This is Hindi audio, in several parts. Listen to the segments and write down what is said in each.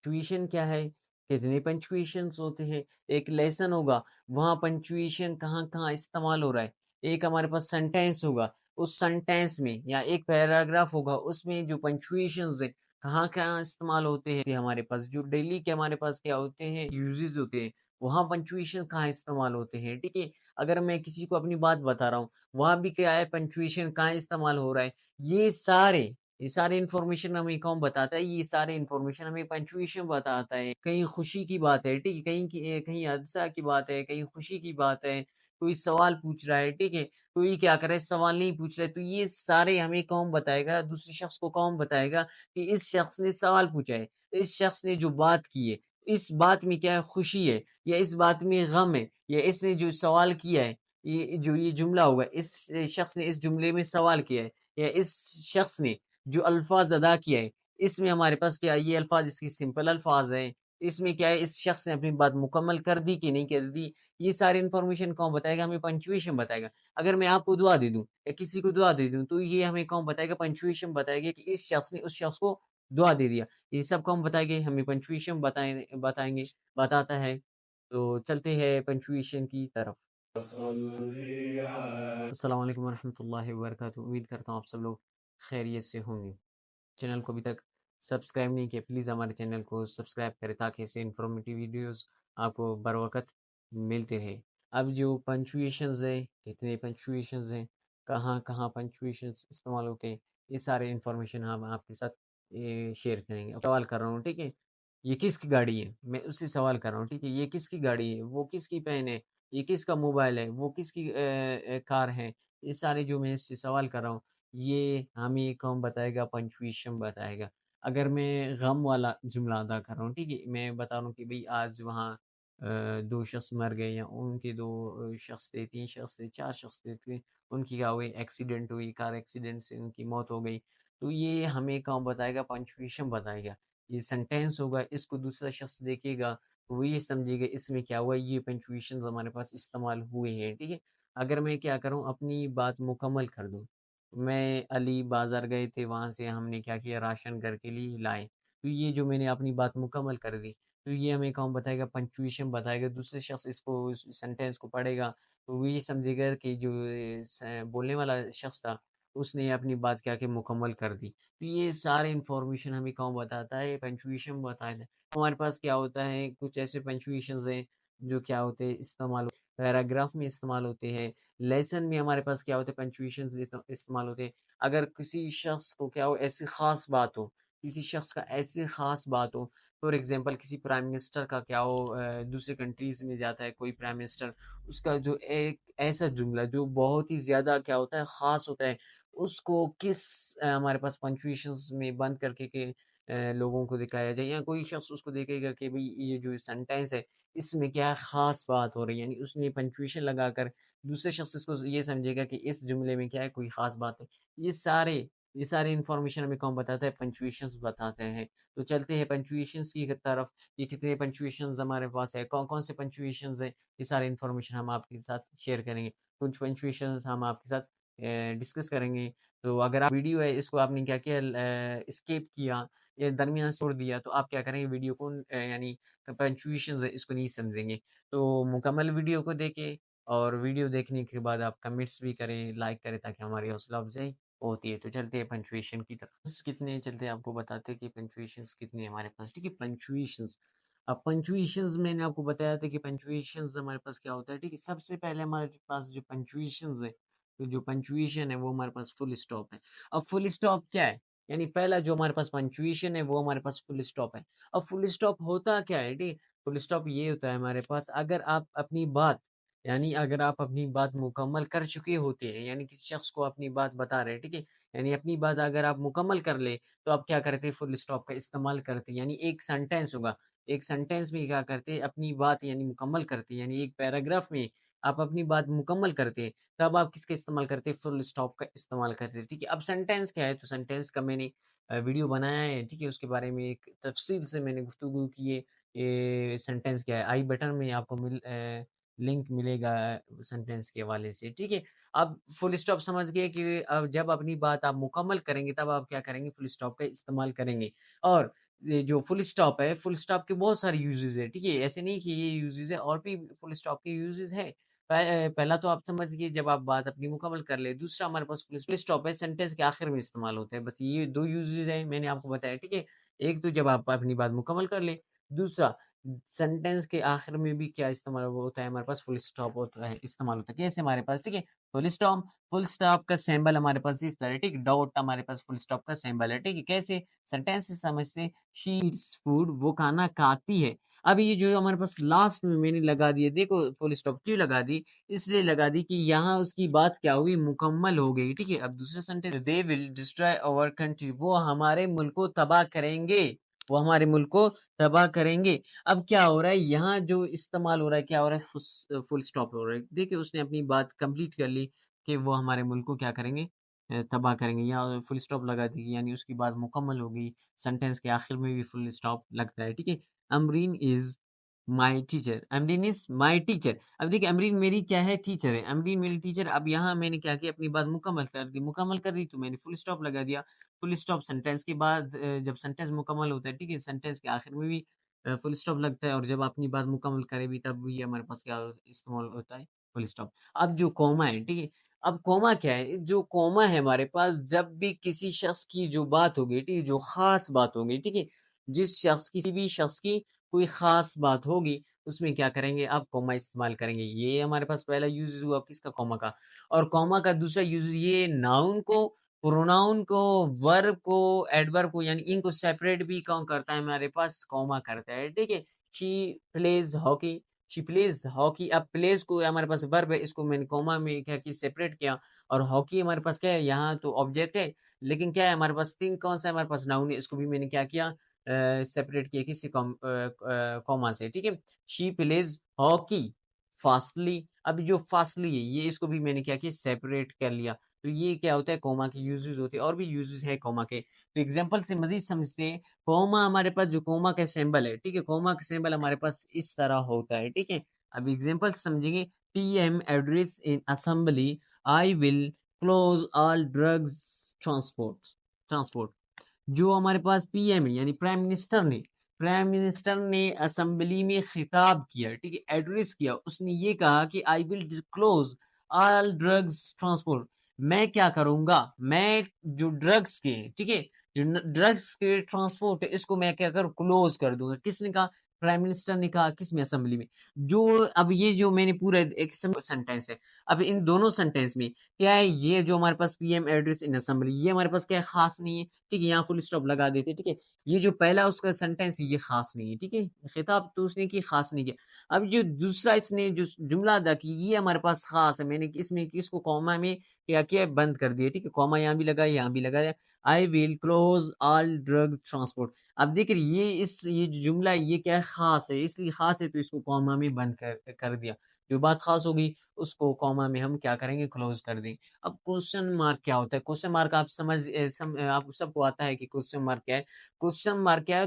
पंक्चुएशन क्या है? कितने पंक्चुएशंस होते हैं? एक लेसन होगा, वहाँ पंक्चुएशन कहाँ-कहाँ इस्तेमाल हो रहा है। एक हमारे पास सेंटेंस होगा, उस सेंटेंस में या एक पैराग्राफ होगा, उसमें जो पंक्चुएशंस हैं, कहाँ-कहाँ इस्तेमाल होते हैं हमारे पास। जो डेली के हमारे पास क्या होते हैं, यूजेज़ होते हैं, वहाँ पंक्चुएशन कहाँ इस्तेमाल होते हैं, ठीक है? अगर मैं किसी को अपनी बात बता रहा हूँ, वहाँ भी क्या है पंक्चुएशन कहाँ इस्तेमाल हो रहा है। ये सारे ये सारे इन्फॉर्मेशन हमें कौन बताता है? ये सारे इन्फॉर्मेशन हमें पंक्चुएशन बताता है। कहीं खुशी की बात है, ठीक है? कहीं हादसा की बात है, कहीं खुशी की बात है, कोई सवाल पूछ रहा है, ठीक है? कोई क्या कर रहा है, सवाल नहीं पूछ रहा है, तो ये सारे हमें कौन बताएगा? दूसरे शख्स को कौन बताएगा कि इस शख्स ने सवाल पूछा है, इस शख्स ने जो बात की है, इस बात में क्या है खुशी है या इस बात में गम है या इसने जो सवाल किया है, ये जुमला होगा, इस शख्स ने इस जुमले में सवाल किया है या इस शख्स ने जो अल्फ़ाज़ अदा किया है, इसमें हमारे पास क्या है, ये अल्फ़ाज़ इसके सिंपल अल्फ़ाज़ हैं। इसमें क्या है, इस शख़्स ने अपनी बात मुकम्मल कर दी कि नहीं कर दी, ये सारी इन्फॉर्मेशन कौन बताएगा? हमें पंक्चुएशन बताएगा। अगर मैं आपको दुआ दे दूँ या किसी को दुआ दे दूँ, तो ये हमें कौन बताएगा? पंक्चुएशन बताएगा कि इस शख़्स ने उस शख़्स को दुआ दे दिया। ये सब कौन बताएँगे? हमें पंक्चुएशन बताएँगे बताता है। तो चलते हैं पंक्चुएशन की तरफ। अस्सलाम वालेकुम वरहमतुल्लाहि वबरकातुहू। उम्मीद करता हूँ आप सब लोग खैरियत से होंगे। चैनल को अभी तक सब्सक्राइब नहीं किया, प्लीज़ हमारे चैनल को सब्सक्राइब करें ताकि ऐसे इन्फॉर्मेटिव वीडियोज़ आपको बर वक़्त मिलते रहे। अब जो पंक्चुएशंस हैं, कितने पंक्चुएशंस हैं, कहाँ-कहाँ पंक्चुएशंस इस्तेमाल होते हैं, ये सारे इन्फॉर्मेशन हम आपके साथ शेयर करेंगे। अब सवाल कर रहा हूँ, ठीक है? ये किसकी गाड़ी है? मैं उससे सवाल कर रहा हूँ, ठीक है? ये किसकी गाड़ी है? वो किसकी पेन है? ये किसका मोबाइल है? वो किसकी कार है? ये सारे जो मैं इससे सवाल कर रहा हूँ, ये हमें कौन बताएगा? पंक्चुएशन बताएगा। अगर मैं गम वाला जुमला अदा कर रहा हूँ, ठीक है? मैं बता रहा हूँ कि भई आज वहाँ 2 शख़्स मर गए या उनके 2 शख़्स थे, 3 शख़्स थे, 4 शख़्स थे, उनकी क्या हुई एक्सीडेंट हुई, कार एक्सीडेंट से उनकी मौत हो गई। तो ये हमें कौन बताएगा? पंक्चुएशन बताएगा। ये सेंटेंस होगा, इसको दूसरा शख़्स देखेगा, वो ये समझेगा इसमें क्या हुआ, ये पंक्चुएशंस हमारे पास इस्तेमाल हुए हैं, ठीक है? अगर मैं क्या करूँ अपनी बात मुकम्मल कर दूँ, मैं अली बाज़ार गए थे, वहाँ से हमने क्या किया राशन घर के लिए लाए। तो ये जो मैंने अपनी बात मुकम्मल कर दी, तो ये हमें कौन बताएगा पंक्चुएशन बताएगा, दूसरे शख़्स इसको इस सेंटेंस को पढ़ेगा, तो वो ये समझेगा कि जो बोलने वाला शख़्स था, उसने अपनी बात क्या कि मुकम्मल कर दी। तो ये सारे इन्फॉर्मेशन हमें कौन बताता है? पंक्चुएशन बताता है। हमारे पास क्या होता है, कुछ ऐसे पंक्चुएशंस हैं, जो क्या होते हैं इस्तेमाल पैराग्राफ में इस्तेमाल होते हैं। लेसन में हमारे पास क्या होता है पंक्चुएशंस इस्तेमाल होते हैं। अगर किसी शख्स को क्या हो ऐसी ख़ास बात हो, किसी शख्स का ऐसी ख़ास बात हो, फॉर एग्ज़ाम्पल किसी प्राइम मिनिस्टर का क्या हो दूसरे कंट्रीज़ में जाता है कोई प्राइम मिनिस्टर, उसका जो एक ऐसा जुमला जो बहुत ही ज़्यादा क्या होता है ख़ास होता है, उसको किस हमारे पास पंक्चुएशंस में बंद करके के लोगों को दिखाया जाए या कोई शख्स उसको देखेगा कि भई ये जो सेंटेंस है, इसमें क्या है ख़ास बात हो रही है, यानी उसने पंक्चुएशन लगाकर दूसरे शख्स इसको ये समझेगा कि इस जुमले में क्या है कोई ख़ास बात है। ये सारे इन्फॉर्मेशन हमें कौन बताता है? पंक्चुएशंस बताते हैं। तो चलते हैं पंक्चुएशंस की तरफ, ये कितने पंक्चुएशंस हमारे पास है, कौन-कौन से पंक्चुएशंस हैं, ये सारे इन्फॉर्मेशन हम आपके साथ शेयर करेंगे। कुछ पंक्चुएशंस हम आपके साथ डिस्कस करेंगे। तो अगर आप वीडियो है इसको आपने क्या किया स्किप किया या दरमियान से छोड़ दिया, तो आप क्या करेंगे वीडियो को यानी पंक्चुएशंस है इसको नहीं समझेंगे। तो मुकम्मल वीडियो को देखें और वीडियो देखने के बाद आप कमेंट्स भी करें, लाइक करें ताकि हमारी हौसला अफ़ज़ाई होती है। तो चलते हैं पंक्चुएशन की तरफ। बस कितने चलते हैं आपको बताते हैं कि पंक्चुएशंस कितने हैं हमारे पास, ठीक है? पंक्चुएशंस अब पंक्चुएशंस मैंने आपको बताया था कि पंक्चुएशंस हमारे पास क्या होता है, ठीक है? सबसे पहले हमारे पास जो पंक्चुएशंस है, तो जो पंक्चुएशन है वो हमारे पास फुल स्टॉप है। अब फुल स्टॉप क्या है? यानी पहला जो हमारे पास पंक्चुएशन है वो हमारे पास फुल स्टॉप है। अब फुल स्टॉप होता क्या है, ठीक है? फुल स्टॉप ये होता है हमारे पास अगर आप अपनी बात मुकम्मल कर चुके होते हैं, यानी किसी शख्स को अपनी बात बता रहे हैं, ठीक है? यानी अपनी बात अगर आप मुकम्मल कर लें, तो आप क्या करते हैं फुल स्टॉप का इस्तेमाल करते हैं। यानी एक सेंटेंस होगा, एक सेंटेंस में क्या करते हैं अपनी बात यानी मुकम्मल करते हैं, यानी एक पैराग्राफ में आप अपनी बात मुकम्मल करते हैं, तब आप किसका इस्तेमाल करते हैं? फुल स्टॉप का इस्तेमाल करते हैं, ठीक है? अब सेंटेंस क्या है? तो सेंटेंस का मैंने वीडियो बनाया है, ठीक है? उसके बारे में एक तफ़सील से मैंने गुफ्तगू की है। ये सेंटेंस क्या है? आई बटन में आपको लिंक मिलेगा सेंटेंस के हवाले से, ठीक है? अब फुल स्टॉप समझ गए कि अब जब अपनी बात आप मुकम्मल करेंगे, तब आप क्या करेंगे? फुल स्टॉप का इस्तेमाल करेंगे और ये जो फुल स्टॉप है, फुल स्टॉप के बहुत सारे यूजेज़ है, ठीक है? ऐसे नहीं कि ये यूजेज़ है, और भी फुल स्टॉप के यूजेज़ है। पहला तो आप समझिए जब आप बात अपनी मुकम्मल कर लें, दूसरा हमारे पास फुल स्टॉप है, सेंटेंस के आखिर में इस्तेमाल होता है। बस ये 2 यूजेज़ हैं, मैंने आपको बताया, ठीक है? एक तो जब आप अपनी बात मुकम्मल कर लें, दूसरा सेंटेंस के आखिर में भी क्या इस्तेमाल वो होता है, हमारे पास फुल स्टॉप होता है, इस्तेमाल होता है। कैसे हमारे पास, ठीक है? फुल स्टॉप का सिंबल हमारे पास इस तरह है, ठीक है? डॉट हमारे पास फुल स्टॉप का सिंबल है, ठीक है? कैसे? सेंटेंस से समझते, शी ईट्स फूड, वो खाना खाती है। अब ये जो हमारे पास लास्ट में मैंने लगा दिया, देखो फुल स्टॉप क्यों लगा दी? इसलिए लगा दी कि यहाँ उसकी बात क्या हुई, मुकम्मल हो गई, ठीक है? अब दूसरा sentence, they will destroy our country, वो हमारे मुल्क को तबाह करेंगे, वो हमारे मुल्क को तबाह करेंगे। अब क्या हो रहा है, यहाँ जो इस्तेमाल हो रहा है, क्या हो रहा है? फुल स्टॉप हो रहा है। देखिए उसने अपनी बात कंप्लीट कर ली कि वो हमारे मुल्क को क्या करेंगे, तबाह करेंगे, या फुल स्टॉप लगा दी, यानी उसकी बात मुकम्मल हो गई। सेंटेंस के आखिर में भी फुल स्टॉप लगता है, ठीक है? Amreen is my teacher, Amreen is my teacher. अब देखिए अमरीन मेरी क्या है, टीचर है, अमरीन मेरी टीचर। अब यहाँ मैंने क्या किया, अपनी बात मुकम्मल कर दी तो मैंने फुल स्टॉप लगा दिया। फुल स्टॉप सेंटेंस के बाद जब सेंटेंस मुकम्मल होता है, ठीक है? सेंटेंस के आखिर में भी फुल स्टॉप लगता है, और जब अपनी बात मुकम्मल करे भी तब भी हमारे पास क्या इस्तेमाल होता है, फुल स्टॉप। अब जो कॉमा है, ठीक है? अब कॉमा क्या है? जो कॉमा है हमारे पास, जब भी किसी शख्स की जो बात होगी, ठीक है? जो ख़ास बात होगी, ठीक है? जिस शख्स किसी भी शख्स की कोई ख़ास बात होगी, उसमें क्या करेंगे, आप कॉमा इस्तेमाल करेंगे। ये हमारे पास पहला यूज़ हुआ किसका, कॉमा का। और कॉमा का दूसरा यूज़ ये नाउन को, प्रोनाउन को, वर्ब को, एडवर्ब को, यानी इनको सेपरेट भी कौन करता है, हमारे पास कॉमा करता है, ठीक है? She plays hockey, she plays hockey. अब प्लेज़ को हमारे पास वर्ब है, इसको मैंने कॉमा में क्या किया, सेपरेट किया। और हॉकी हमारे पास क्या है, यहाँ तो ऑब्जेक्ट है, लेकिन क्या है हमारे पास, थिंग कौन-सा है हमारे पास, नाउन है, इसको भी मैंने क्या किया, सेपरेट किया किसी कॉमा से, ठीक है? She plays hockey fastly. अब जो फास्टली है, ये इसको भी मैंने क्या किया, सेपरेट कर लिया। तो ये क्या होता है, कॉमा के यूज़ेज़ होते हैं, और भी यूज़ेज़ हैं कॉमा के। तो एग्ज़ाम्पल से मज़ीद समझते हैं। कॉमा हमारे पास जो कॉमा का सिंबल है, ठीक है? कॉमा का सिंबल हमारे पास इस तरह होता है, ठीक है? अब एग्ज़ाम्पल समझेंगे। PM address in assembly, I will close all drugs transport transport. जो हमारे पास पीएम है, यानी प्राइम मिनिस्टर ने असेंबली में खिताब किया, ठीक है? एड्रेस किया। उसने ये कहा कि I will disclose all drugs transport, मैं क्या करूंगा, मैं जो ड्रग्स के, ठीक है, जो ड्रग्स के ट्रांसपोर्ट है, इसको मैं क्या करूँ, क्लोज कर दूंगा। किसने कहा, प्राइम मिनिस्टर ने कहा। किस में, असेंबली में। जो अब ये जो मैंने पूरा एक सेंटेंस है, अब इन दोनों सेंटेंस में क्या है, ये जो हमारे पास पीएम एड्रेस इन असेंबली, ये हमारे पास क्या है, खास नहीं है, ठीक है? यहाँ फुल स्टॉप लगा देते, ठीक है? ये जो पहला उसका सेंटेंस है, ये खास नहीं है, ठीक है? खिताब तो उसने की, खास नहीं किया। अब जो दूसरा इसने जो जुमला अदा की, ये हमारे पास खास है। मैंने इसमें इसको कॉमा में क्या किया, बंद कर दिया, ठीक है? कॉमा यहाँ भी लगाया, यहाँ भी लगाया। I will close all drug transport. अब देखिए ये जो जुमला है, ये क्या है, खास है, इसलिए खास है तो इसको कॉमा में बंद कर दिया। जो बात खास होगी उसको कॉमा में हम क्या करेंगे, क्लोज कर देंगे। अब क्वेश्चन मार्क क्या होता है? क्वेश्चन मार्क आप आप सबको आता है कि क्वेश्चन मार्क क्या है? क्वेश्चन मार्क क्या है,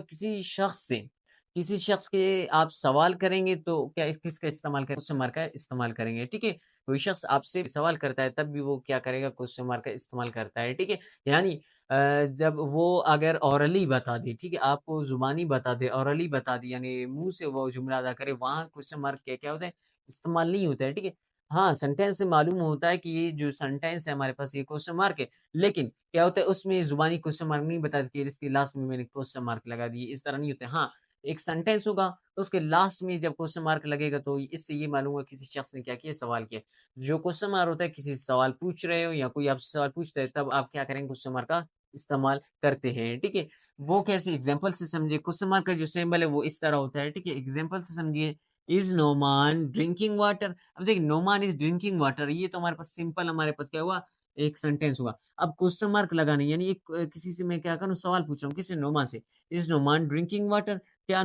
किसी शख्स के आप सवाल करेंगे तो क्या किसका इस्तेमाल करें, क्वेश्चन मार्क का इस्तेमाल करेंगे, ठीक है? कोई शख्स आपसे सवाल करता है तब भी वो क्या करेगा, क्वेश्चन मार्क का इस्तेमाल करता है, ठीक है? यानी जब वो अगर ओरली बता दे, ठीक है, आपको जुबानी बता दे, ओरली बता दी, यानी मुंह से वो जुमला अदा करे, वहां क्वेश्चन मार्क क्या क्या होता है, इस्तेमाल नहीं होता है, ठीक है? हाँ, सेंटेंस से मालूम होता है कि ये जो सेंटेंस है हमारे पास, ये क्वेश्चन मार्क है, लेकिन क्या होता है, उसमें ज़ुबानी क्वेश्चन मार्क नहीं बता देती है, इसके लास्ट में मैंने क्वेश्चन मार्क लगा दिए, इस तरह नहीं होता है। हाँ, एक सेंटेंस होगा, तो उसके लास्ट में जब क्वेश्चन मार्क लगेगा तो इससे ये मालूम होगा किसी शख्स ने क्या किया, सवाल किया। जो क्वेश्चन मार्क होता है, किसी से सवाल पूछ रहे हो या कोई आपसे सवाल पूछता है, तब आप क्या करेंगे, क्वेश्चन मार्क का इस्तेमाल करते हैं, ठीक है? वो कैसे, एग्ज़ाम्पल से समझिए। क्वेश्चन मार्क का जो सिंबल है वो इस तरह होता है, ठीक है? एग्ज़ाम्पल से समझिए। Is Noman drinking water? अब देखिए, नोमान इज़ ड्रिंकिंग वाटर, ये तो हमारे पास सिंपल, हमारे पास क्या हुआ, एक सेंटेंस हुआ। अब क्वेश्चन मार्क लगाना, यानी एक किसी से मैं क्या करूँ, सवाल पूछ रहा हूँ, किससे, नोमान से। Is Noman drinking water? क्या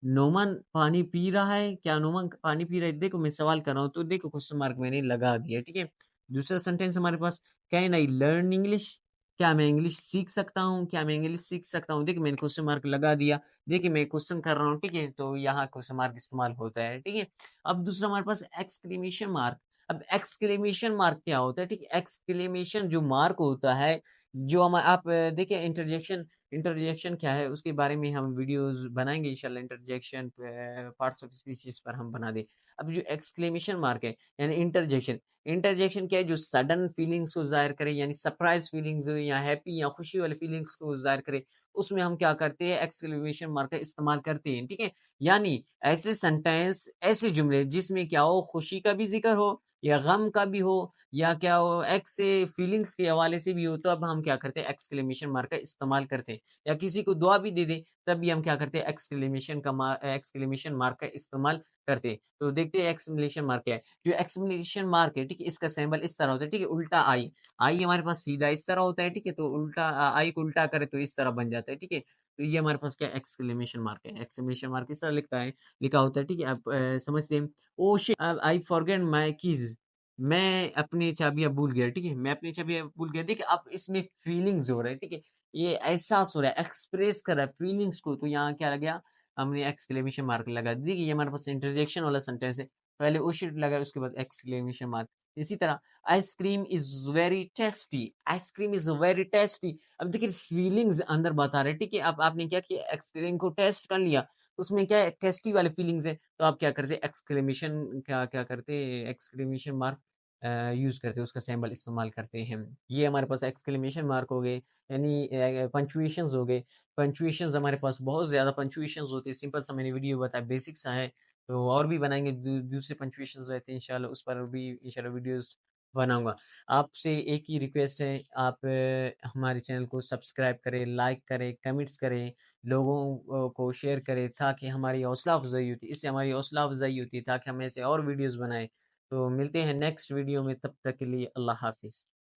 नोमान पानी पी रहा है? क्या नोमान पानी पी रहा है? देखो मैं सवाल कर रहा हूँ, तो देखो क्वेश्चन मार्क मैंने लगा दिया, ठीक है? दूसरा सेंटेंस हमारे पास, कैन आई लर्न इंग्लिश? क्या मैं इंग्लिश सीख सकता हूँ? क्या मैं इंग्लिश सीख सकता हूँ? देखिए मैंने क्वेश्चन मार्क लगा दिया। देखिए मैं क्वेश्चन कर रहा हूँ, ठीक है? तो यहाँ क्वेश्चन मार्क इस्तेमाल होता है, ठीक है? अब दूसरा हमारे पास एक्सक्लेमेशन मार्क। अब एक्सक्लेमेशन मार्क क्या होता है, ठीक है? एक्सक्लेमेशन जो मार्क होता है, जो हम आप देखिए, इंटरजेक्शन इंटरजेक्शन क्या है उसके बारे में हम वीडियोस बनाएंगे इंशाल्लाह। इंटरजेक्शन पार्ट्स ऑफ स्पीचेस पर हम बना दे। अब जो एक्सक्लेमेशन मार्क है यानी इंटरजेक्शन, इंटरजेक्शन क्या है, जो सडन फीलिंग्स को जाहिर करे यानी सरप्राइज फीलिंग्स हो या हैप्पी या खुशी वाले फीलिंग्स को जाहिर करे, उसमें हम क्या करते हैं, एक्सक्लेमेशन मार्क का इस्तेमाल करते हैं। ठीक है, यानी ऐसे सेंटेंस, ऐसे जुमले जिसमें क्या हो, खुशी का भी जिक्र हो या गम का भी हो या क्या हो, एक्स से फीलिंग्स के हवाले से भी हो, तो अब हम क्या करते हैं, एक्सक्लेमेशन मार्क का इस्तेमाल करते हैं। या किसी को दुआ भी दे दे तब भी हम क्या करते हैं, एक्सक्लेमेशन मार्क का इस्तेमाल करते हैं। तो देखते हैं एक्सक्लेमेशन मार्क क्या है। जो एक्सक्लेमेशन मार्क है, ठीक है, इसका सिंबल इस तरह होता है। ठीक है, उल्टा आई, आई हमारे पास सीधा इस तरह होता है। ठीक है, तो उल्टा आई को उल्टा करे तो इस तरह बन जाता है। ठीक है, तो ये हमारे पास क्या एक्सक्लेमेशन मार्क है। एक्सक्लेमेशन मार्क इस तरह लिखा होता है। ठीक है, आप समझते हैं। Oh shit, I forget my keys, मैं अपनी चाबियां भूल गया। ठीक है, मैं अपनी चाबियां भूल गया। देखिए अब इसमें फीलिंग्स हो रहा है। ठीक है, ये एहसास हो रहा है, एक्सप्रेस कर रहा है फीलिंग्स को, तो यहाँ क्या लगा, हमने एक्सक्लेमेशन मार्क लगा। देखिए ये हमारे पास इंटरजेक्शन वाला सेंटेंस है, पहले ओ शिट लगा, उसके बाद एक्सक्लेमेशन मार्क। इसी तरह ice cream is very tasty, ice cream is very tasty. अब देखिए फीलिंग्स अंदर बता रहे हैं। ठीक है, अब आपने क्या किया, आइसक्रीम को टेस्ट कर लिया, उसमें क्या है, टेस्टी वाले फीलिंग्स है, तो आप क्या करते, एक्सक्लेमेशन क्या क्या करते, एक्सक्लेमेशन मार्क यूज करते हैं, उसका सिंबल इस्तेमाल करते हैं। ये हमारे पास एक्सक्लेमेशन मार्क हो गए, यानी पंचुएशंस हो गए। पंचुएशंस हमारे पास बहुत ज़्यादा पंचुएशंस होते हैं। सिंपल सा मैंने वीडियो बताया, बेसिक सा है, तो और भी बनाएंगे, दूसरे पंचुएशंस रहते हैं इंशाल्लाह, उस पर भी इंशाल्लाह वीडियोस बनाऊंगा। आपसे एक ही रिक्वेस्ट है, आप हमारे चैनल को सब्सक्राइब करें, लाइक करें, कमेंट्स करें, लोगों को शेयर करें, ताकि हमारी हौसला अफजाई होती है, इससे हमारी हौसला अफजाई होती है, ताकि हम ऐसे और वीडियोस बनाएं। तो मिलते हैं नेक्स्ट वीडियो में, तब तक के लिए अल्लाह हाफिज।